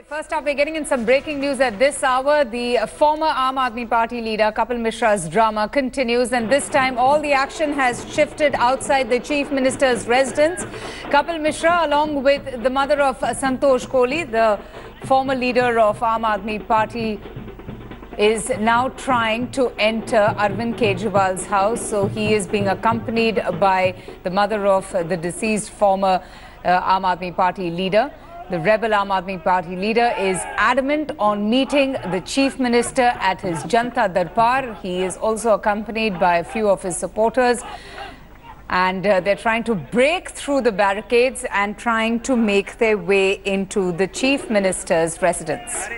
First up, we're getting in some breaking news at this hour. The former Aam Aadmi Party leader Kapil Mishra's drama continues, and this time all the action has shifted outside the Chief Minister's residence. Kapil Mishra, along with the mother of Santosh Kohli, the former leader of Aam Aadmi Party, is now trying to enter Arvind Kejriwal's house. So he is being accompanied by the mother of the deceased former Aam Aadmi Party leader. The rebel Aam Aadmi Party leader is adamant on meeting the Chief Minister at his Janta Darbar. He is also accompanied by a few of his supporters, and they're trying to break through the barricades and trying to make their way into the Chief Minister's residence.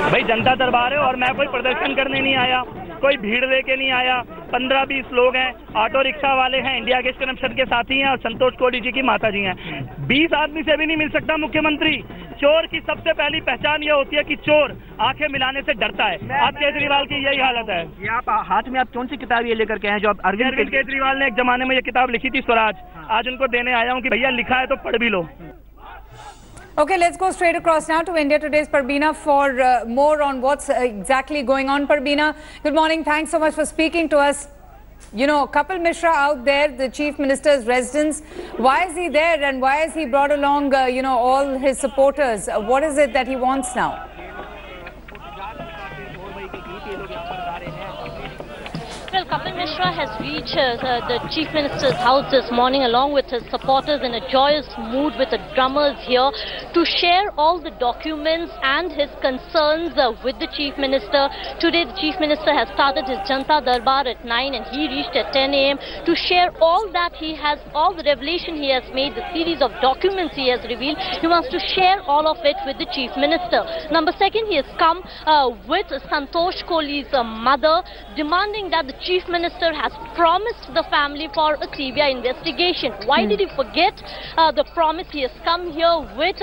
भाई जनता दरबार है और मैं कोई प्रदर्शन करने नहीं आया, कोई भीड़ लेके नहीं आया। 15-20 लोग हैं, ऑटो रिक्शा वाले हैं, इंडिया गेस्ट करप्शन के साथी हैं और संतोष कोहली जी की माता जी हैं। 20 आदमी से भी नहीं मिल सकता मुख्यमंत्री। चोर की सबसे पहली पहचान ये होती है कि चोर आंखें मिलाने से डरता है। आज केजरीवाल की यही हालत है। ये आप हाथ में आप कौन सी किताब ये लेकर के हैं जो अरविंद केजरीवाल ने एक जमाने में ये किताब लिखी थी, स्वराज। आज उनको देने आया हूँ कि भैया लिखा है तो पढ़ भी लो। Okay, let's go straight across now to India Today's Parbina for more on what's exactly going on. Parbina, good morning. Thanks so much for speaking to us. You know, Kapil Mishra out there, the Chief Minister's residence. Why is he there and why has he brought along, all his supporters? What is it that he wants now? Well, Kapil Mishra has reached the Chief Minister's house this morning along with his supporters in a joyous mood with the drummers here to share all the documents and his concerns with the Chief Minister. Today, the Chief Minister has started his Janta Darbar at 9 and he reached at 10 a.m. to share all that he has, all the revelation he has made, the series of documents he has revealed. He wants to share all of it with the Chief Minister. Number second, he has come with Santosh Kohli's mother, demanding that the Chief Minister has promised the family for a CBI investigation. Why did he forget the promise? He has come here with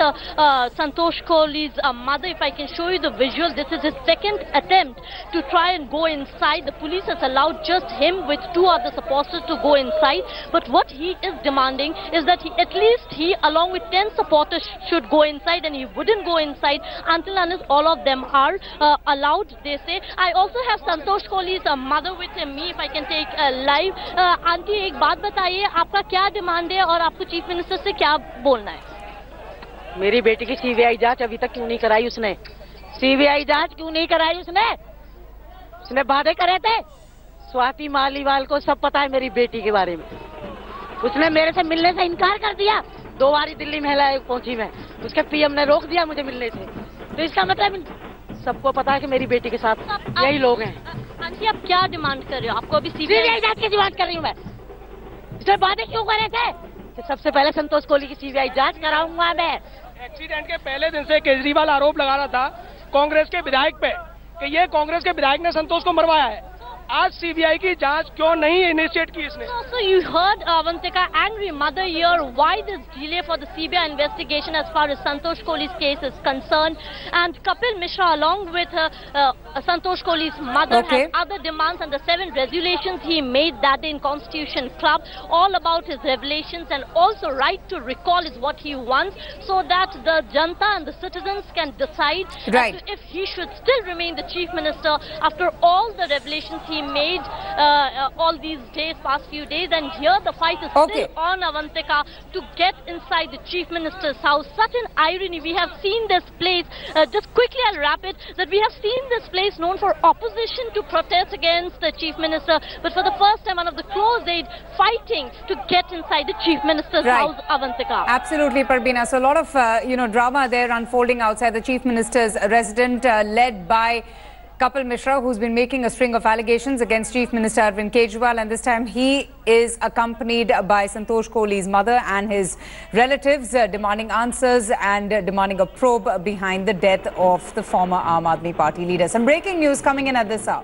Santosh Kohli's mother. If I can show you the visual, this is his second attempt to try and go inside. The police has allowed just him with 2 other supporters to go inside. But what he is demanding is that at least he, along with 10 supporters, should go inside, and he wouldn't go inside until unless all of them are allowed, they say. I also have Santosh Kohli's mother with me, if I can take live. Aunty, एक बात बताइए, आपका क्या demand है और आपको chief minister से क्या बोलना है? मेरी बेटी की सीबीआई जांच अभी तक क्यों नहीं कराई उसने? सीबीआई जांच क्यों नहीं कराई उसने? उसने वादे करे थे। स्वाति मालीवाल को सब पता है मेरी बेटी के बारे में। उसने मेरे से मिलने से इनकार कर दिया। 2 बार दिल्ली महिला आयोग पहुंची मैं, उसके पीएम ने रोक दिया मुझे मिलने से। तो इसका मतलब सबको पता है कि मेरी बेटी के साथ यही लोग हैं। आंटी, आप क्या डिमांड कर रहे हो? आपको अभी सीबीआई जांच की डिमांड कर रही हूँ मैं। इसमें वादे क्यों करे थे कि सबसे पहले संतोष कोहली की सीबीआई जांच कराऊंगा मैं। एक्सीडेंट के पहले दिन से केजरीवाल आरोप लगा रहा था कांग्रेस के विधायक पे कि ये कांग्रेस के विधायक ने संतोष को मरवाया है। आज सीबीआई की जांच क्यों नहीं इनिशिएट की इसने? So you heard Avantika, angry mother here. Why this delay for the CBI investigation as far as Santosh Kohli's case is concerned? And Kapil Mishra, along with Santosh Kohli's mother, has other demands, and the 7 resolutions he made that day in Constitution Club, all about his revelations, and also right to recall is what he wants, so that the Janta and the citizens can decide as to if he should still remain the Chief Minister after all the revelations he made all these days, past few days. And here the fight is still on, Avantika, to get inside the Chief Minister's house. Such an irony. We have seen this place, just quickly I'll wrap it, that we have seen this place known for opposition to protest against the Chief Minister, but for the first time one of the close aid fighting to get inside the Chief Minister's house, Avantika. Absolutely, Parbina. So a lot of drama there unfolding outside the Chief Minister's residence, led by Kapil Mishra, who's been making a string of allegations against Chief Minister Arvind Kejriwal, and this time he is accompanied by Santosh Kohli's mother and his relatives, demanding answers and demanding a probe behind the death of the former Aam Aadmi Party leader. Some breaking news coming in at this hour.